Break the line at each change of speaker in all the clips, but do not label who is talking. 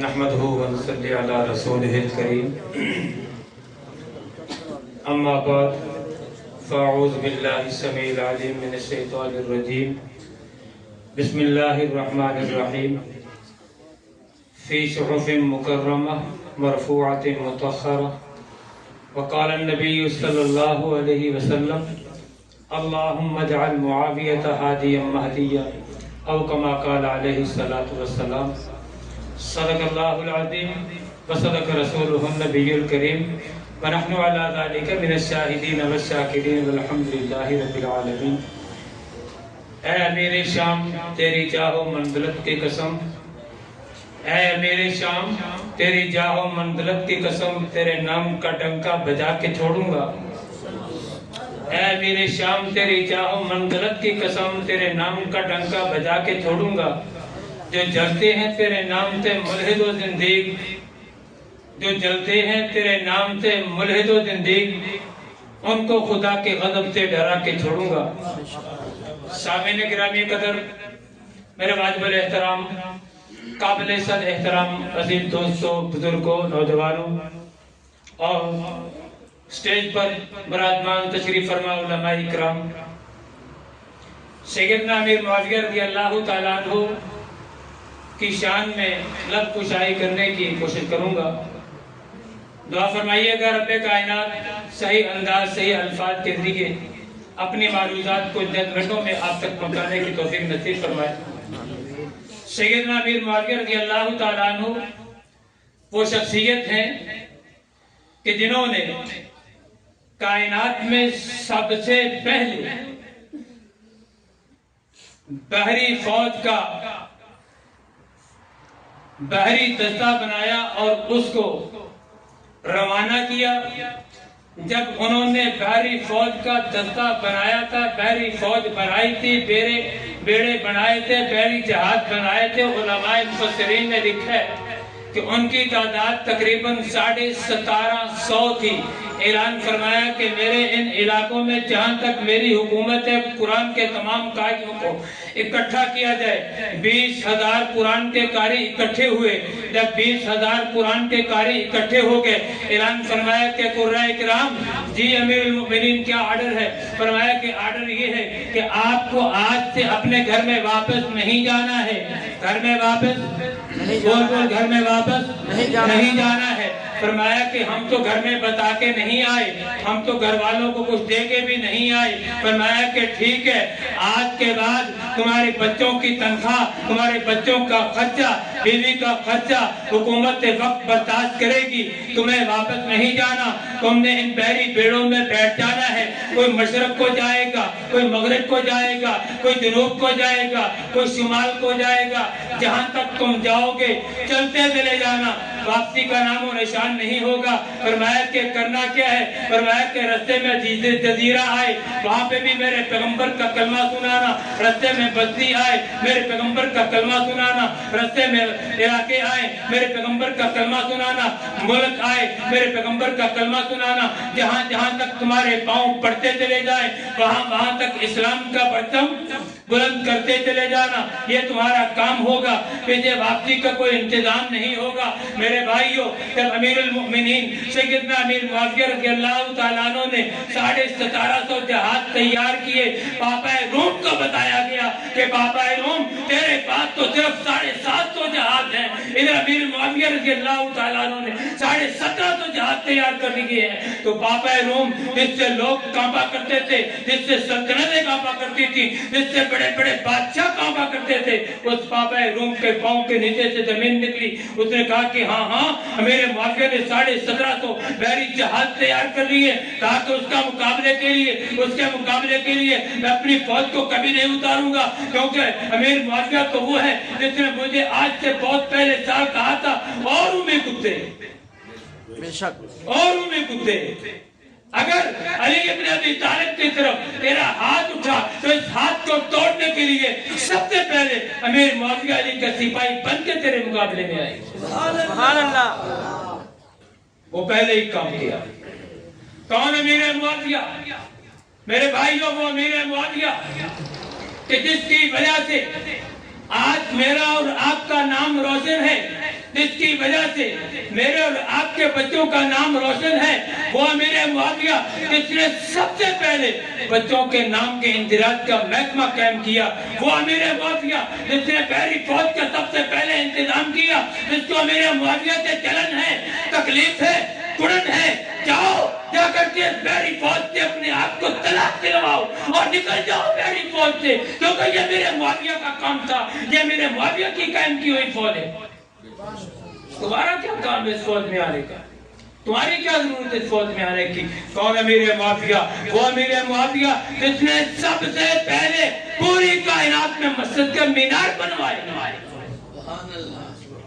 نحمده ونصلي على رسوله الكريم اما بعد فاعوذ بالله السميع العليم من الشيطان الرجيم بسم الله الرحمن الرحيم في صحف مكرمة مرفوعة مطهرة وقال النبي صلى الله عليه وسلم اللهم اجعل معاوية هاديا مهديا او كما قال عليه الصلاة والسلام صدق الله العظيم وصدق رسوله النبي الكريم ونحن على ذلك من الشاهدين والشاكرين والحمد لله رب العالمين۔ اے امیر شام تیری جاہ و منزلت کی قسم، اے امیر شام تیری جاہ و منزلت کی قسم، تیرے نام کا ڈنکا بجا کے چھوڑوں گا۔ اے امیر شام تیری جاہ و منزلت کی قسم، تیرے نام کا ڈنکا بجا کے چھوڑوں گا۔ جو جلتے ہیں تیرے نام سے ملحد و زندیق، جو جلتے ہیں تیرے نام سے ملحد و زندیق، ان کو خدا کے غضب سے ڈرا کے چھوڑوں گا۔ سامعین گرامی قدر، میرے واجب الاحترام قابل صد احترام عزیز دوستوں، بزرگوں، نوجوانوں اور سٹیج پر براجمان تشریف فرما علماء اکرام، سیدنا امیر معاویہ رضی اللہ تعالیٰ عنہ کی شان میں لب کشائی کرنے کی کوشش کروں گا۔ دعا فرمائیے گا رب کائنات صحیح انداز صحیح الفاظ کے ذریعے اپنی معروضات کو چند منٹوں میں آپ تک پہنچانے کی توفیق نصیب فرمائے۔ سیدنا امیر معاویہ رضی اللہ تعالیٰ عنہ وہ شخصیت ہیں کہ جنہوں نے کائنات میں سب سے پہلے بحری فوج کا بحری دستہ بنایا اور اس کو روانہ کیا۔ جب انہوں نے بحری فوج کا دستہ بنایا تھا، بحری فوج بنائی تھی، بیڑے بنائے تھے، بحری جہاز بنائے تھے، علماء مفسرین نے لکھا ہے کہ ان کی تعداد تقریباً 1750 تھی۔ اعلان فرمایا کہ میرے ان علاقوں میں جہاں تک میری حکومت ہے، قرآن کے تمام قائدوں کو اکٹھا کیا جائے۔ 20,000 قرآن کے قاری اکٹھے ہوئے۔ جب 20,000 قرآن کے قاری اکٹھے ہو گئے، اعلان فرمایا کہ قرآن کرام جی امیر المؤمنین کیا آرڈر ہے؟ فرمایا کہ آرڈر یہ ہے کہ آپ کو آج سے اپنے گھر میں واپس نہیں جانا ہے۔ گھر میں واپس گھر میں واپس نہیں جانا ہے۔ فرمایا کہ ہم تو گھر میں بتا کے نہیں آئے، ہم تو گھر والوں کو کچھ دے کے بھی نہیں آئے۔ فرمایا کہ ٹھیک ہے، آج کے بعد تمہارے بچوں کی تنخواہ، تمہارے بچوں کا خرچہ، بیوی کا خرچہ حکومت وقت برداشت کرے گی، تمہیں واپس نہیں جانا، تم نے ان بحری بیڑوں میں بیٹھ جانا ہے۔ کوئی مشرق کو جائے گا، کوئی مغرب کو جائے گا، کوئی جنوب کو جائے گا، کوئی شمال کو جائے گا، جہاں تک تم جاؤ گے چلتے چلے جانا، واپسی کا نام و نشان نہیں ہوگا۔ فرمایا کہ کرنا کیا ہے؟ فرمایا کہ رستے میں جزیرہ آئے، وہاں پہ بھی میرے پیغمبر کا کلمہ سنانا، رستے میں بستی آئے، میرے پیغمبر کا کلمہ سنانا، رستے میں علاقے آئے، میرے پیغمبر کا کلمہ سنانا، ملک آئے، میرے پیغمبر کا کلمہ سنانا۔ جہاں جہاں تک تمہارے پاؤں پڑتے چلے جائیں، وہاں وہاں تک اسلام کا پرچم بلند کرتے چلے جانا، یہ تمہارا کام ہوگا۔ پیچھے واپسی کا کوئی انتظام نہیں ہوگا۔ میرے بھائیوں، جب امیر المؤمنین سیدنا امیر معاویہ رضی اللہ تعالیٰ عنہ نے 1750 جہاز تیار کیے، پاپا روم کو بتایا گیا کہ پاپا روم تیرے پاس تو صرف 750 جہاز ہیں، ادھر امیر معاویہ رضی اللہ تعالیٰ عنہ نے 1750 جہاز تیار کر لیے ہیں۔ تو پاپا روم جس سے لوگ کانپا کرتے تھے، جس سے سلطنتیں کانپا کرتی تھی، جس سے بڑے بڑے بادشاہ کانپا کرتے تھے، اس پاپا روم کے پاؤں کے نیچے سے زمین نکلی۔ اس نے کہا کہ ہاں میرے معاویہ نے 1750 بحری جہاز تیار کر لیے تاکہ اس کے مقابلے کے لیے میں اپنی فوج کو کبھی نہیں اتاروں گا، کیونکہ امیر معاویہ تو وہ ہے جس نے مجھے آج سے بہت پہلے سال کہا تھا اور میں کتے اور میں کتے اگر علی ابن ابی طالب کی طرف تیرا ہاتھ اٹھا تو اس ہاتھ کو توڑنے کے لیے سب سے پہلے امیر معاویہ علی کا سپاہی بن کے تیرے مقابلے میں آئے۔ سبحان اللہ، وہ پہلے ہی کام کیا۔ کون امیر معاویہ؟ میرے بھائیوں، وہ امیر معاویہ کہ جس کی وجہ سے آج میرا اور آپ کا نام روشن ہے، جس کی وجہ سے میرے اور آپ کے بچوں کا نام روشن ہے، وہ امیر معاویہ جس نے سب سے پہلے بچوں کے نام کے اندراج کا محکمہ قائم کیا، وہ امیر معاویہ جس نے بحری فوج کا سب سے پہلے انتظام کیا، جس کو امیر معاویہ سے جلن ہے، تکلیف ہے، کڑن ہے، جاؤ جا کر کے بحری فوج سے اپنے آپ کو طلاق دلواؤ اور نکل جاؤ بحری فوج سے، کیونکہ یہ میرے معاویہ کا کام تھا، یہ میرے معاویہ کی قائم کی ہوئی فوج ہے۔ تمہارا کیا کام ہے اس فوج میں آنے کا؟ تمہاری کیا ضرورت ہے اس فوج میں آنے کی؟ کون امیر معاویہ؟ وہ امیر معاویہ جس نے سب سے پہلے پوری کائنات میں مسجد کا مینار بنوائے۔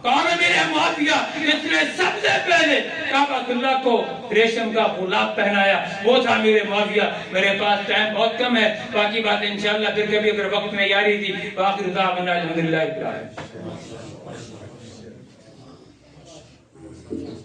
کون امیر معاویہ جس نے سب سے پہلے کعبہ اللہ کو ریشم کا غلاف پہنایا؟ وہ تھا امیر معاویہ۔ میرے پاس ٹائم بہت کم ہے، باقی بات انشاءاللہ پھر کبھی اگر وقت میں یاری تھی۔ وآخر دعوانا الحمدللہ رب العالمین۔